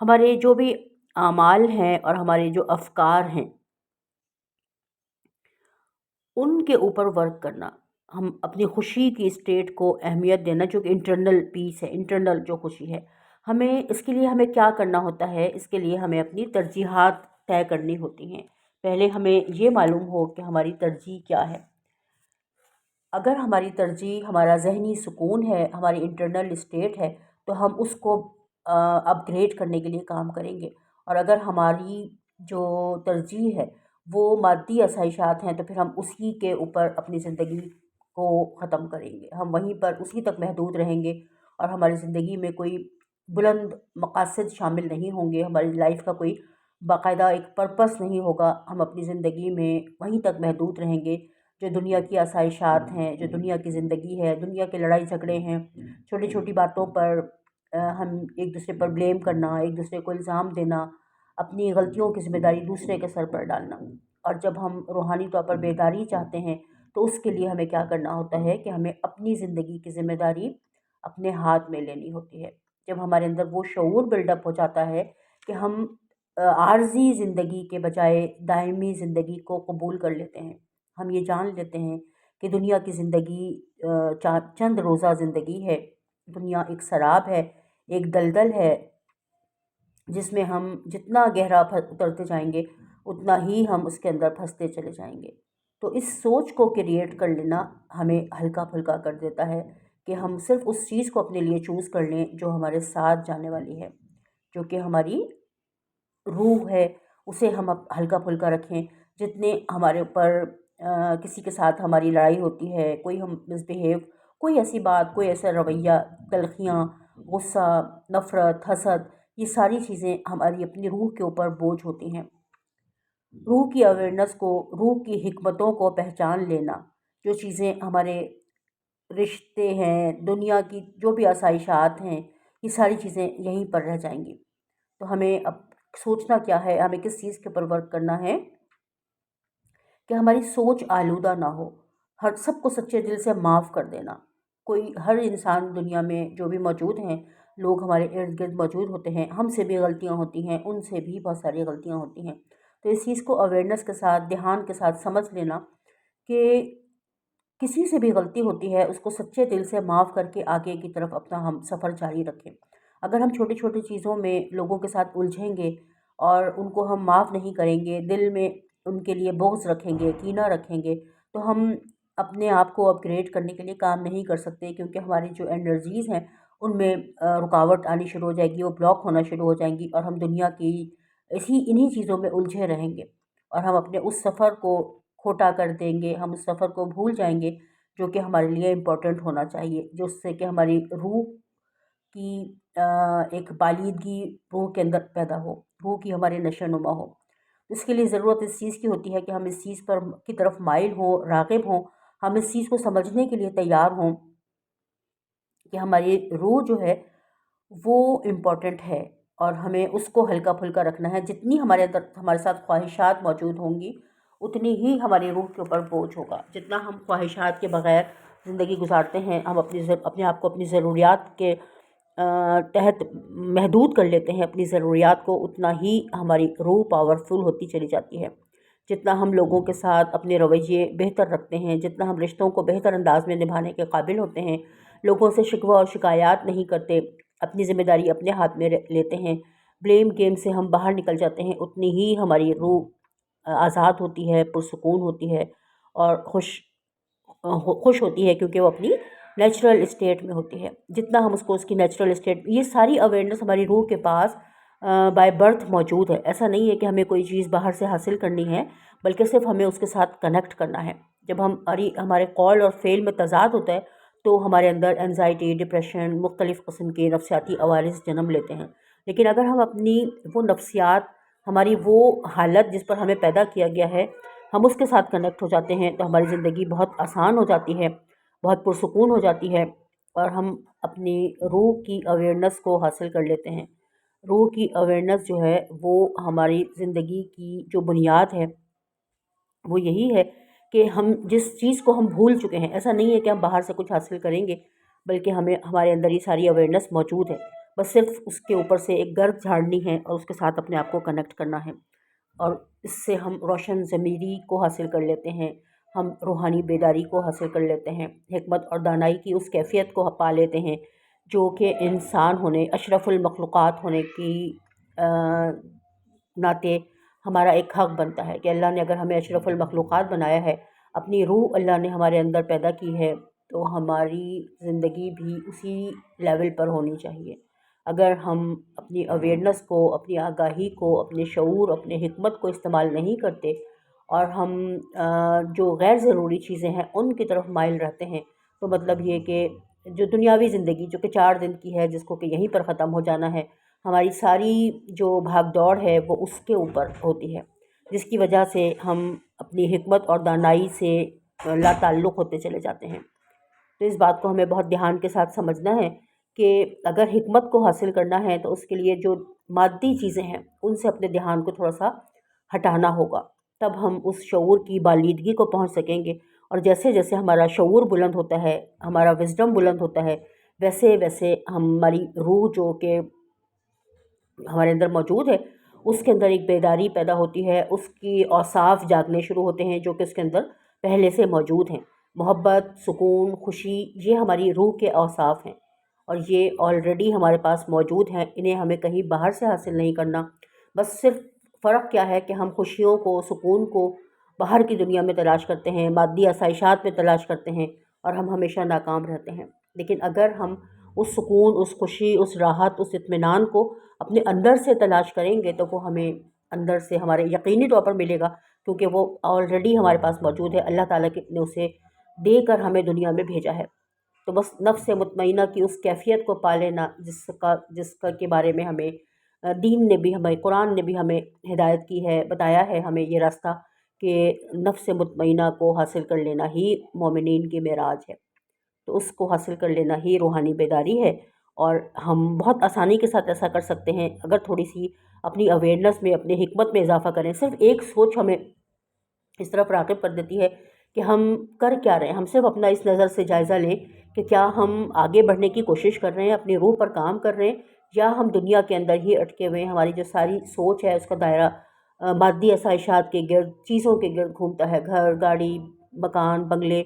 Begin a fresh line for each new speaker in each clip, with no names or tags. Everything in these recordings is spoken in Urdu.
ہمارے جو بھی اعمال ہیں اور ہمارے جو افکار ہیں ان کے اوپر ورک کرنا، ہم اپنی خوشی کی اسٹیٹ کو اہمیت دینا، جو کہ انٹرنل پیس ہے، انٹرنل جو خوشی ہے، ہمیں اس کے لیے ہمیں کیا کرنا ہوتا ہے؟ اس کے لیے ہمیں اپنی ترجیحات طے کرنی ہوتی ہیں۔ پہلے ہمیں یہ معلوم ہو کہ ہماری ترجیح کیا ہے۔ اگر ہماری ترجیح ہمارا ذہنی سکون ہے، ہماری انٹرنل اسٹیٹ ہے، تو ہم اس کو اپ گریڈ کرنے کے لیے کام کریں گے۔ اور اگر ہماری جو ترجیح ہے وہ مادی آسائشات ہیں، تو پھر ہم اسی کے اوپر اپنی زندگی کو ختم کریں گے، ہم وہیں پر اسی تک محدود رہیں گے، اور ہماری زندگی میں کوئی بلند مقاصد شامل نہیں ہوں گے، ہماری لائف کا کوئی باقاعدہ ایک پرپس نہیں ہوگا، ہم اپنی زندگی میں وہیں تک محدود رہیں گے۔ جو دنیا کی آسائشات ہیں، جو دنیا کی زندگی ہے، دنیا کے لڑائی جھگڑے ہیں، چھوٹی چھوٹی باتوں پر ہم ایک دوسرے پر بلیم کرنا، ایک دوسرے کو الزام دینا، اپنی غلطیوں کی ذمہ داری دوسرے کے سر پر ڈالنا۔ اور جب ہم روحانی طور پر بیداری چاہتے ہیں تو اس کے لیے ہمیں کیا کرنا ہوتا ہے کہ ہمیں اپنی زندگی کی ذمہ داری اپنے ہاتھ میں لینی ہوتی ہے۔ جب ہمارے اندر وہ شعور بلڈ اپ ہو جاتا ہے کہ ہم عارضی زندگی کے بجائے دائمی زندگی کو قبول کر لیتے ہیں، ہم یہ جان لیتے ہیں کہ دنیا کی زندگی چند روزہ زندگی ہے، دنیا ایک سراب ہے، ایک دلدل ہے، جس میں ہم جتنا گہرا اترتے جائیں گے اتنا ہی ہم اس کے اندر پھنستے چلے جائیں گے۔ تو اس سوچ کو کریٹ کر لینا ہمیں ہلکا پھلکا کر دیتا ہے کہ ہم صرف اس چیز کو اپنے لیے چوز کر لیں جو ہمارے ساتھ جانے والی ہے، جو کہ ہماری روح ہے، اسے ہم ہلکا پھلکا رکھیں۔ جتنے ہمارے اوپر کسی کے ساتھ ہماری لڑائی ہوتی ہے، کوئی ہم مس بیہیو، کوئی ایسی بات، کوئی ایسا رویہ، تلخیاں، غصہ، نفرت، حسد، یہ ساری چیزیں ہماری اپنی روح کے اوپر بوجھ ہوتی ہیں۔ روح کی اویئرنیس کو، روح کی حکمتوں کو پہچان لینا، جو چیزیں ہمارے رشتے ہیں، دنیا کی جو بھی آسائشات ہیں، یہ ساری چیزیں یہیں پر رہ جائیں گی۔ تو ہمیں اب سوچنا کیا ہے، ہمیں کس چیز کے اوپر ورک کرنا ہے کہ ہماری سوچ آلودہ نہ ہو، ہر سب کو سچے دل سے معاف کر دینا۔ ہر انسان دنیا میں جو بھی موجود ہیں، لوگ ہمارے ارد گرد موجود ہوتے ہیں، ہم سے بھی غلطیاں ہوتی ہیں، ان سے بھی بہت ساری غلطیاں ہوتی ہیں۔ تو اس چیز کو اویئرنیس کے ساتھ، دھیان کے ساتھ سمجھ لینا کہ کسی سے بھی غلطی ہوتی ہے، اس کو سچے دل سے معاف کر کے آگے کی طرف اپنا ہم سفر جاری رکھیں۔ اگر ہم چھوٹی چھوٹی چیزوں میں لوگوں کے ساتھ الجھیں گے اور ان کو ہم معاف نہیں کریں گے، دل میں ان کے لیے بغض رکھیں گے، کینہ رکھیں گے، تو ہم اپنے آپ کو اپ گریڈ کرنے کے لیے کام نہیں کر سکتے، کیونکہ ہماری جو انرجیز ہیں ان میں رکاوٹ آنی شروع ہو جائے گی، وہ بلاک ہونا شروع ہو جائیں گی، اور ہم دنیا کی انہی چیزوں میں الجھے رہیں گے، اور ہم اپنے اس سفر کو کھوٹا کر دیں گے، ہم اس سفر کو بھول جائیں گے جو کہ ہمارے لیے امپورٹنٹ ہونا چاہیے، جس سے کہ ہماری روح کی ایک بالیدگی روح کے اندر پیدا ہو، روح کی ہمارے نشو نما ہو۔ اس کے لیے ضرورت اس چیز کی ہوتی ہے کہ ہم اس چیز پر کی طرف مائل ہوں، راغب ہوں، ہم اس چیز کو سمجھنے کے لیے تیار ہوں کہ ہماری روح جو ہے وہ امپورٹنٹ ہے، اور ہمیں اس کو ہلکا پھلکا رکھنا ہے۔ جتنی ہمارے اندر ہمارے ساتھ خواہشات موجود ہوں گی اتنی ہی ہماری روح کے اوپر بوجھ ہوگا۔ جتنا ہم خواہشات کے بغیر زندگی گزارتے ہیں، ہم اپنے آپ کو اپنی ضروریات کے تحت محدود کر لیتے ہیں اپنی ضروریات کو، اتنا ہی ہماری روح پاورفل ہوتی چلی جاتی ہے۔ جتنا ہم لوگوں کے ساتھ اپنے رویے بہتر رکھتے ہیں، جتنا ہم رشتوں کو بہتر انداز میں نبھانے کے قابل ہوتے ہیں، لوگوں سے شکوہ اور شکایات نہیں کرتے، اپنی ذمہ داری اپنے ہاتھ میں لیتے ہیں، بلیم گیم سے ہم باہر نکل جاتے ہیں، اتنی ہی ہماری روح آزاد ہوتی ہے، پرسکون ہوتی ہے، اور خوش ہوتی ہے، کیونکہ وہ اپنی نیچرل اسٹیٹ میں ہوتی ہے۔ جتنا ہم اس کو اس کی نیچرل اسٹیٹ، یہ ساری اویئرنیس ہماری روح کے پاس بائی برتھ موجود ہے۔ ایسا نہیں ہے کہ ہمیں کوئی چیز باہر سے حاصل کرنی ہے، بلکہ صرف ہمیں اس کے ساتھ کنیکٹ کرنا ہے۔ جب ہمارے قول اور فعل میں تضاد ہوتا ہے تو ہمارے اندر انزائٹی، ڈپریشن، مختلف قسم کے نفسیاتی عوارض جنم لیتے ہیں۔ لیکن اگر ہم اپنی وہ نفسیات، ہماری وہ حالت جس پر ہمیں پیدا کیا گیا ہے، ہم اس کے ساتھ کنیکٹ ہو جاتے ہیں، تو ہماری زندگی بہت آسان ہو جاتی ہے، بہت پرسکون ہو جاتی ہے، اور ہم اپنی روح کی اویئرنیس کو حاصل کر لیتے ہیں۔ روح کی اویئرنیس جو ہے وہ ہماری زندگی کی جو بنیاد ہے وہ یہی ہے کہ ہم جس چیز کو ہم بھول چکے ہیں، ایسا نہیں ہے کہ ہم باہر سے کچھ حاصل کریں گے، بلکہ ہمارے اندر یہ ساری اویئرنیس موجود ہے۔ بس صرف اس کے اوپر سے ایک گرد جھاڑنی ہے اور اس کے ساتھ اپنے آپ کو کنیکٹ کرنا ہے، اور اس سے ہم روشن ضمیری کو حاصل کر لیتے ہیں، ہم روحانی بیداری کو حاصل کر لیتے ہیں، حکمت اور دانائی کی اس کیفیت کو پا لیتے ہیں جو کہ انسان ہونے، اشرف المخلوقات ہونے کی ناطے ہمارا ایک حق بنتا ہے کہ اللہ نے اگر ہمیں اشرف المخلوقات بنایا ہے، اپنی روح اللہ نے ہمارے اندر پیدا کی ہے، تو ہماری زندگی بھی اسی لیول پر ہونی چاہیے۔ اگر ہم اپنی اویئرنیس کو، اپنی آگاہی کو، اپنے شعور، اپنے حکمت کو استعمال نہیں کرتے اور ہم جو غیر ضروری چیزیں ہیں ان کی طرف مائل رہتے ہیں، تو مطلب یہ کہ جو دنیاوی زندگی جو کہ 4 دن کی ہے، جس کو کہ یہیں پر ختم ہو جانا ہے، ہماری ساری جو بھاگ دوڑ ہے وہ اس کے اوپر ہوتی ہے، جس کی وجہ سے ہم اپنی حکمت اور دانائی سے لا تعلق ہوتے چلے جاتے ہیں۔ تو اس بات کو ہمیں بہت دھیان کے ساتھ سمجھنا ہے کہ اگر حکمت کو حاصل کرنا ہے تو اس کے لیے جو مادی چیزیں ہیں ان سے اپنے دھیان کو تھوڑا سا ہٹانا ہوگا، تب ہم اس شعور کی بالیدگی کو پہنچ سکیں گے، اور جیسے جیسے ہمارا شعور بلند ہوتا ہے، ہمارا وزڈم بلند ہوتا ہے، ویسے ویسے ہماری روح جو کہ ہمارے اندر موجود ہے اس کے اندر ایک بیداری پیدا ہوتی ہے، اس کی اوصاف جاگنے شروع ہوتے ہیں جو کہ اس کے اندر پہلے سے موجود ہیں۔ محبت، سکون، خوشی، یہ ہماری روح کے اوصاف ہیں اور یہ آلریڈی ہمارے پاس موجود ہیں، انہیں ہمیں کہیں باہر سے حاصل نہیں کرنا، بس صرف فرق کیا ہے کہ ہم خوشیوں کو، سکون کو باہر کی دنیا میں تلاش کرتے ہیں، مادی آسائشات میں تلاش کرتے ہیں اور ہم ہمیشہ ناکام رہتے ہیں۔ لیکن اگر ہم اس سکون، اس خوشی، اس راحت، اس اطمینان کو اپنے اندر سے تلاش کریں گے تو وہ ہمیں اندر سے ہمارے یقینی طور پر ملے گا، کیونکہ وہ آلریڈی ہمارے پاس موجود ہے، اللہ تعالیٰ نے اسے دے کر ہمیں دنیا میں بھیجا ہے۔ تو بس نفس مطمئنہ کی اس کیفیت کو پا لینا جس کا کے بارے میں ہمیں دین نے بھی، ہمیں قرآن نے بھی ہمیں ہدایت کی ہے، بتایا ہے ہمیں یہ راستہ کہ نفس مطمئنہ کو حاصل کر لینا ہی مومنین کی معراج ہے، تو اس کو حاصل کر لینا ہی روحانی بیداری ہے، اور ہم بہت آسانی کے ساتھ ایسا کر سکتے ہیں اگر تھوڑی سی اپنی اویئرنیس میں، اپنی حکمت میں اضافہ کریں۔ صرف ایک سوچ ہمیں اس طرف راغب کر دیتی ہے کہ ہم کر کیا رہے ہیں، ہم صرف اپنا اس نظر سے جائزہ لیں کہ کیا ہم آگے بڑھنے کی کوشش کر رہے ہیں، اپنی روح پر کام کر رہے ہیں، یا ہم دنیا کے اندر ہی اٹکے ہوئے ہیں، ہماری جو ساری سوچ ہے اس کا دائرہ مادی آسائشات کے گرد، چیزوں کے گرد گھومتا ہے، گھر، گاڑی، مکان، بنگلے،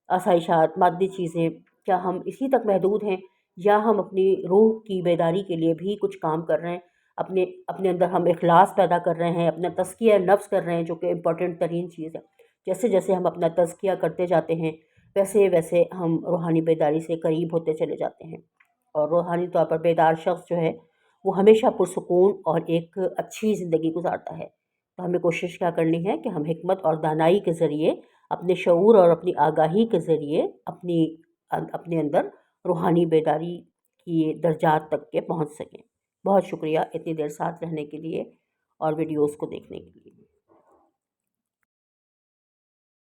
آسائشات، مادی چیزیں، کیا ہم اسی تک محدود ہیں یا ہم اپنی روح کی بیداری کے لیے بھی کچھ کام کر رہے ہیں، اپنے اندر ہم اخلاص پیدا کر رہے ہیں، اپنا تزکیہ نفس کر رہے ہیں جو کہ امپورٹنٹ ترین چیز ہے۔ جیسے جیسے ہم اپنا تزکیہ کرتے جاتے ہیں ویسے ویسے ہم روحانی بیداری سے قریب ہوتے چلے جاتے ہیں، اور روحانی طور پر بیدار شخص جو ہے وہ ہمیشہ پرسکون اور ایک اچھی زندگی گزارتا ہے۔ تو ہمیں کوشش کیا کرنی ہے کہ ہم حکمت اور دانائی کے ذریعے، اپنے شعور اور اپنی آگاہی کے ذریعے اپنے اندر روحانی بیداری کی درجات تک کے پہنچ سکیں۔ بہت شکریہ اتنی دیر ساتھ رہنے کے لیے اور ویڈیوز کو دیکھنے کے لیے۔